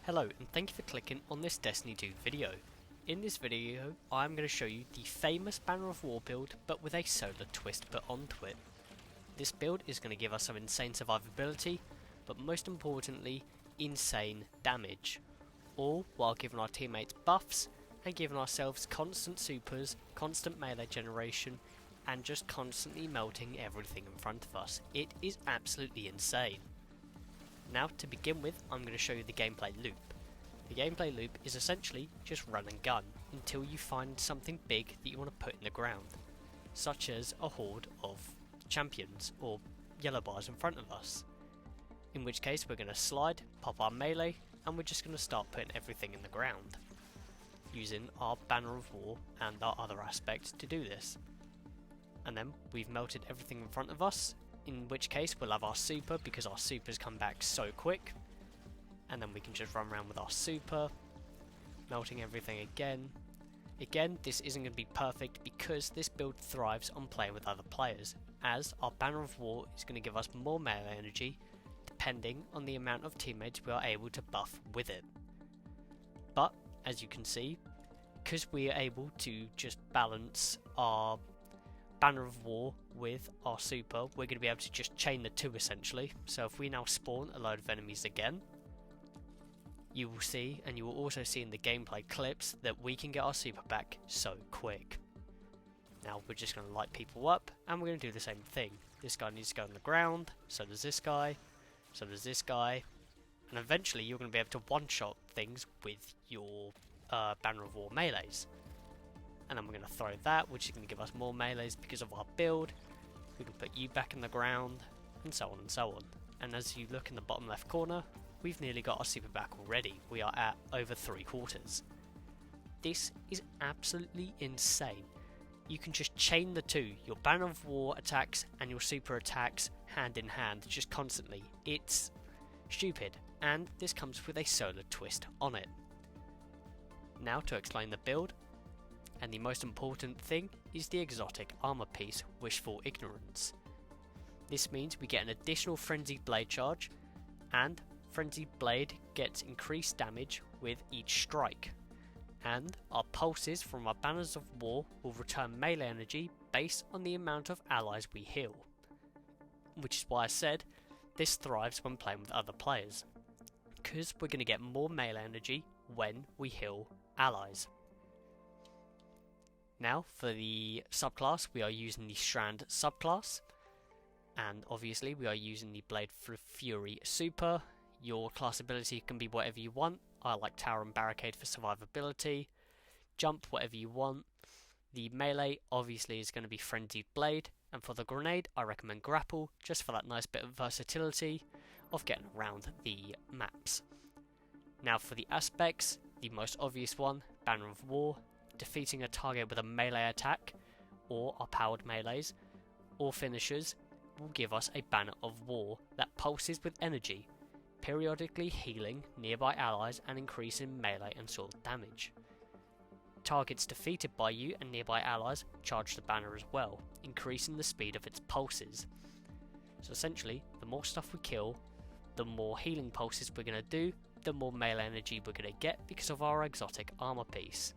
Hello and thank you for clicking on this Destiny 2 video. In this video I'm going to show you the famous Banner of War build but with a solar twist put onto it. This build is going to give us some insane survivability but most importantly insane damage, all while giving our teammates buffs and giving ourselves constant supers, constant melee generation and just constantly melting everything in front of us. It is absolutely insane. Now to begin with, I'm going to show you the gameplay loop. The gameplay loop is essentially just run and gun until you find something big that you want to put in the ground, such as a horde of champions or yellow bars in front of us. In which case we're going to slide, pop our melee, and we're just going to start putting everything in the ground, using our Banner of War and our other aspects to do this. And then we've melted everything in front of us, in which case we'll have our super because our supers come back so quick, and then we can just run around with our super, melting everything again. Again, this isn't going to be perfect because this build thrives on playing with other players, as our Banner of War is going to give us more melee energy depending on the amount of teammates we are able to buff with it. But as you can see, because we are able to just balance our Banner of War with our super, we're going to be able to just chain the two essentially. So if we now spawn a load of enemies again, you will see, and you will also see in the gameplay clips, that we can get our super back so quick. Now we're just going to light people up and we're going to do the same thing. This guy needs to go on the ground, so does this guy, so does this guy, and eventually you're going to be able to one-shot things with your Banner of War melees. And then we're going to throw that, which is going to give us more melees because of our build. We can put you back in the ground, and so on and so on. And as you look in the bottom left corner, we've nearly got our super back already. We are at over 3/4. This is absolutely insane. You can just chain the two, your Banner of War attacks and your super attacks hand in hand, just constantly. It's stupid, and this comes with a solar twist on it. Now to explain the build. And the most important thing is the exotic armor piece, Wishful Ignorance. This means we get an additional Frenzied Blade charge, and Frenzied Blade gets increased damage with each strike. And our pulses from our Banners of War will return melee energy based on the amount of allies we heal. Which is why I said this thrives when playing with other players, because we're going to get more melee energy when we heal allies. Now for the subclass, we are using the Strand subclass, and obviously we are using the Blade Fury super. Your class ability can be whatever you want. I like Tower and Barricade for survivability, jump whatever you want. The melee obviously is going to be Frenzied Blade, and for the grenade I recommend Grapple, just for that nice bit of versatility of getting around the maps. Now for the aspects, the most obvious one, Banner of War. Defeating a target with a melee attack, or our powered melees, or finishers, will give us a Banner of War that pulses with energy, periodically healing nearby allies and increasing melee and sword damage. Targets defeated by you and nearby allies charge the banner as well, increasing the speed of its pulses. So essentially, the more stuff we kill, the more healing pulses we're going to do, the more melee energy we're going to get because of our exotic armor piece.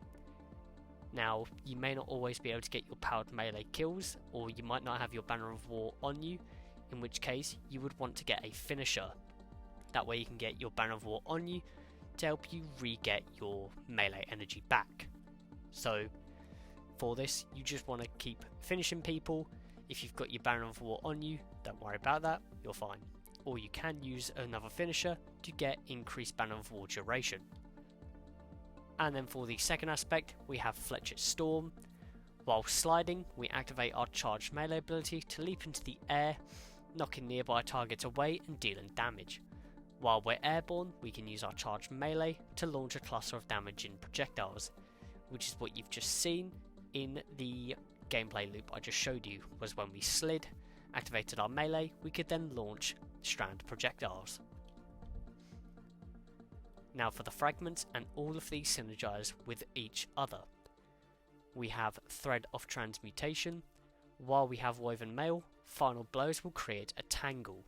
Now, you may not always be able to get your powered melee kills, or you might not have your Banner of War on you, in which case you would want to get a finisher. That way you can get your Banner of War on you to help you re-get your melee energy back. So, for this, you just want to keep finishing people. If you've got your Banner of War on you, don't worry about that, you're fine. Or you can use another finisher to get increased Banner of War duration. And then for the second aspect, we have Fletcher's Storm. While sliding, we activate our charged melee ability to leap into the air, knocking nearby targets away and dealing damage. While we're airborne, we can use our charged melee to launch a cluster of damaging projectiles, which is what you've just seen in the gameplay loop I just showed you, was when we slid, activated our melee, we could then launch strand projectiles. Now for the fragments, and all of these synergize with each other. We have Thread of Transmutation. While we have Woven Mail, Final Blows will create a Tangle.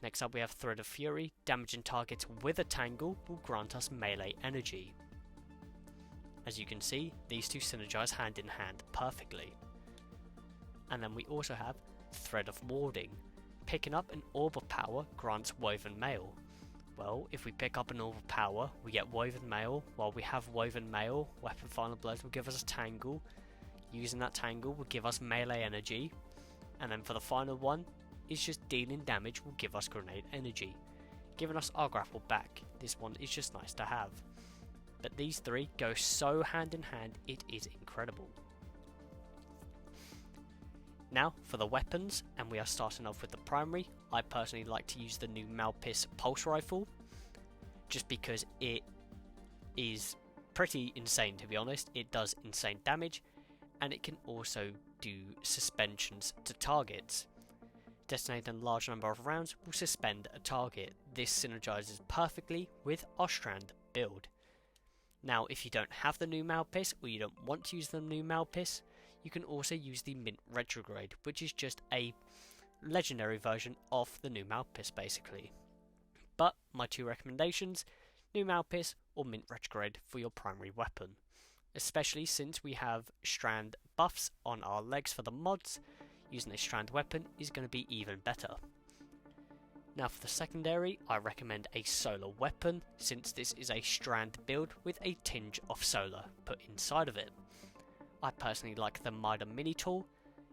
Next up we have Thread of Fury. Damaging targets with a tangle will grant us melee energy. As you can see, these two synergize hand in hand perfectly. And then we also have Thread of Warding. Picking up an Orb of Power grants Woven Mail. Well, if we pick up an Orb of Power, we get Woven Mail. While we have Woven Mail, Weapon Final Blows will give us a Tangle. Using that Tangle will give us melee energy. And then for the final one, is just dealing damage will give us Grenade energy, giving us our grapple back. This one is just nice to have. But these three go so hand in hand, it is incredible. Now for the weapons, and we are starting off with the primary. I personally like to use the new Malpis Pulse Rifle, just because it is pretty insane, to be honest. It does insane damage, and it can also do suspensions to targets. Detonating a large number of rounds will suspend a target. This synergizes perfectly with our Strand build. Now, if you don't have the new Malpis, or you don't want to use the new Malpis, you can also use the Mint Retrograde, which is just a legendary version of the new Malpis basically. But my two recommendations, new Malpis or Mint Retrograde for your primary weapon. Especially since we have Strand buffs on our legs for the mods, using a Strand weapon is going to be even better. Now for the secondary, I recommend a solar weapon, since this is a Strand build with a tinge of solar put inside of it. I personally like the Mida Mini Tool.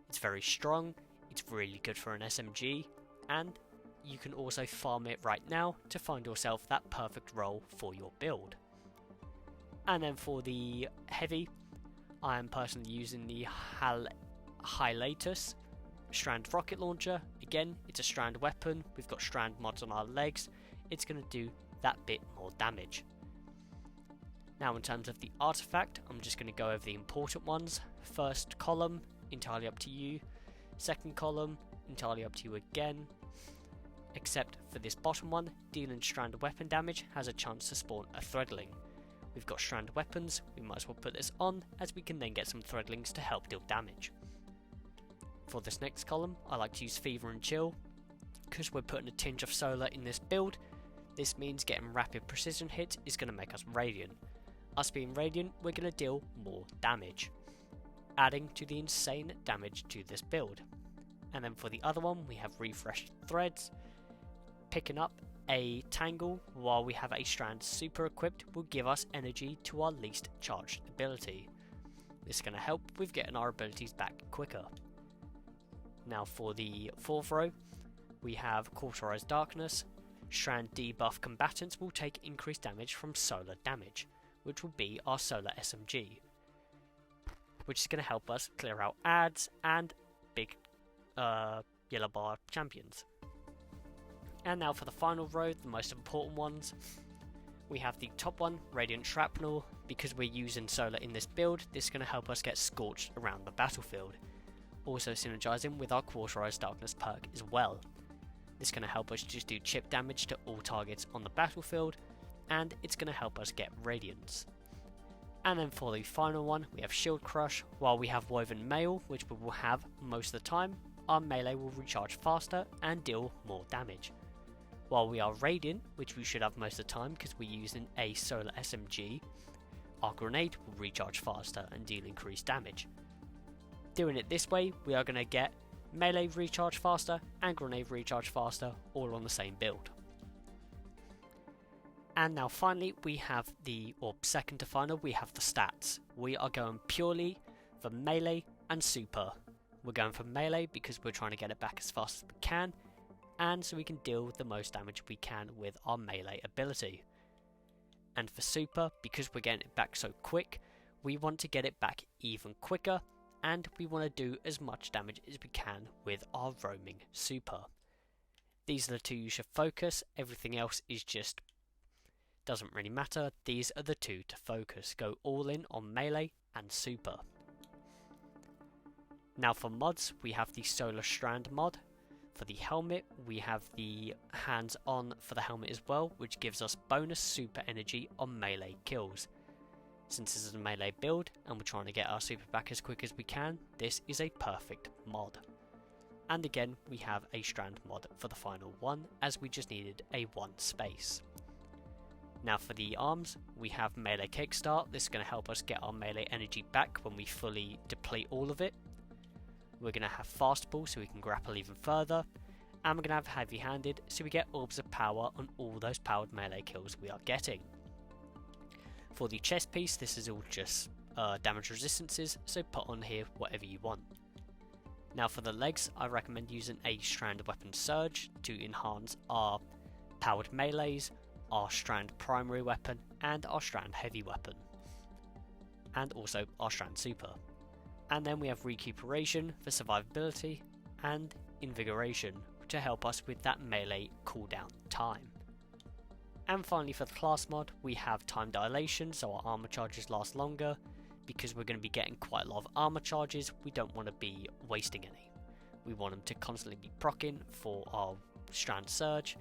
It's very strong, it's really good for an SMG, and you can also farm it right now to find yourself that perfect role for your build. And then for the heavy, I am personally using the Hilatus Strand rocket launcher. Again, it's a Strand weapon, we've got Strand mods on our legs, it's going to do that bit more damage. Now in terms of the artefact, I'm just going to go over the important ones. First column, entirely up to you. Second column, entirely up to you again. Except for this bottom one, dealing Strand weapon damage has a chance to spawn a Threadling. We've got Strand weapons, we might as well put this on, as we can then get some Threadlings to help deal damage. For this next column, I like to use Fever and Chill. Because we're putting a tinge of solar in this build, this means getting rapid precision hits is going to make us Radiant. Us being Radiant, we're going to deal more damage, adding to the insane damage to this build. And then for the other one, we have Refreshed Threads. Picking up a Tangle while we have a Strand super equipped will give us energy to our least charged ability. This is going to help with getting our abilities back quicker. Now for the fourth row, we have Cauterized Darkness. Strand debuff combatants will take increased damage from solar damage, which will be our solar SMG, which is going to help us clear out ads and big yellow bar champions. And now for the final row, the most important ones, we have the top one, Radiant Shrapnel. Because we're using solar in this build, this is going to help us get scorched around the battlefield. Also synergizing with our Cauterized Darkness perk as well. This is going to help us just do chip damage to all targets on the battlefield, and it's going to help us get Radiance. And then for the final one, we have Shield Crush. While we have Woven Mail, which we will have most of the time, our melee will recharge faster and deal more damage. While we are Radiant, which we should have most of the time because we're using a solar SMG, our grenade will recharge faster and deal increased damage. Doing it this way, we are going to get melee recharge faster and grenade recharge faster, all on the same build. And now finally, we have second to final, we have the stats. We are going purely for melee and super. We're going for melee because we're trying to get it back as fast as we can, and so we can deal the most damage we can with our melee ability. And for super, because we're getting it back so quick, we want to get it back even quicker, and we want to do as much damage as we can with our roaming super. These are the two you should focus, everything else is just doesn't really matter. These are the two to focus. Go all in on melee and super. Now for mods, we have the Solar Strand mod. For the helmet, we have the hands on for the helmet as well, which gives us bonus super energy on melee kills. Since this is a melee build and we're trying to get our super back as quick as we can, this is a perfect mod. And again, we have a strand mod for the final one, as we just needed a 1 space. Now for the arms, we have melee kickstart. This is going to help us get our melee energy back when we fully deplete all of it. We're going to have fastball so we can grapple even further. And we're going to have heavy handed so we get orbs of power on all those powered melee kills we are getting. For the chest piece, this is all just damage resistances, so put on here whatever you want. Now for the legs, I recommend using a strand weapon surge to enhance our powered melees, our strand primary weapon, and our strand heavy weapon, and also our strand super. And then we have recuperation for survivability and invigoration to help us with that melee cooldown time. And finally for the class mod, we have time dilation, so our armor charges last longer. Because we're going to be getting quite a lot of armor charges, we don't want to be wasting any. We want them to constantly be proccing for our strand surge,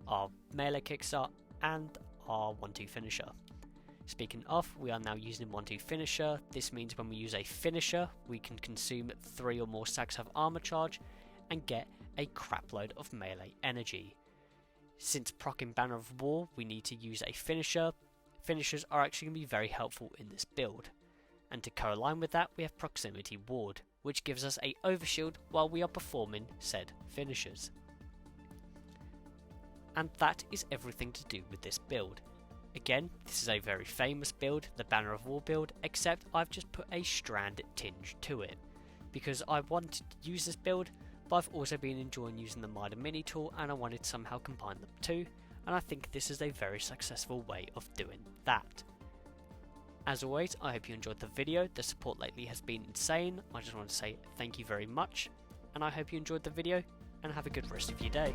our melee kickstart, and our 1-2 finisher. Speaking of, we are now using 1-2 finisher. This means when we use a finisher, we can consume 3 or more stacks of armor charge and get a crapload of melee energy. Since proccing Banner of War, we need to use a finisher. Finishers are actually going to be very helpful in this build. And to co-align with that, we have Proximity Ward, which gives us a overshield while we are performing said finishers. And that is everything to do with this build. Again, this is a very famous build, the Banner of War build, except I've just put a strand tinge to it. Because I wanted to use this build, but I've also been enjoying using the Mida Mini tool and I wanted to somehow combine them too, and I think this is a very successful way of doing that. As always, I hope you enjoyed the video. The support lately has been insane. I just want to say thank you very much, and I hope you enjoyed the video, and have a good rest of your day.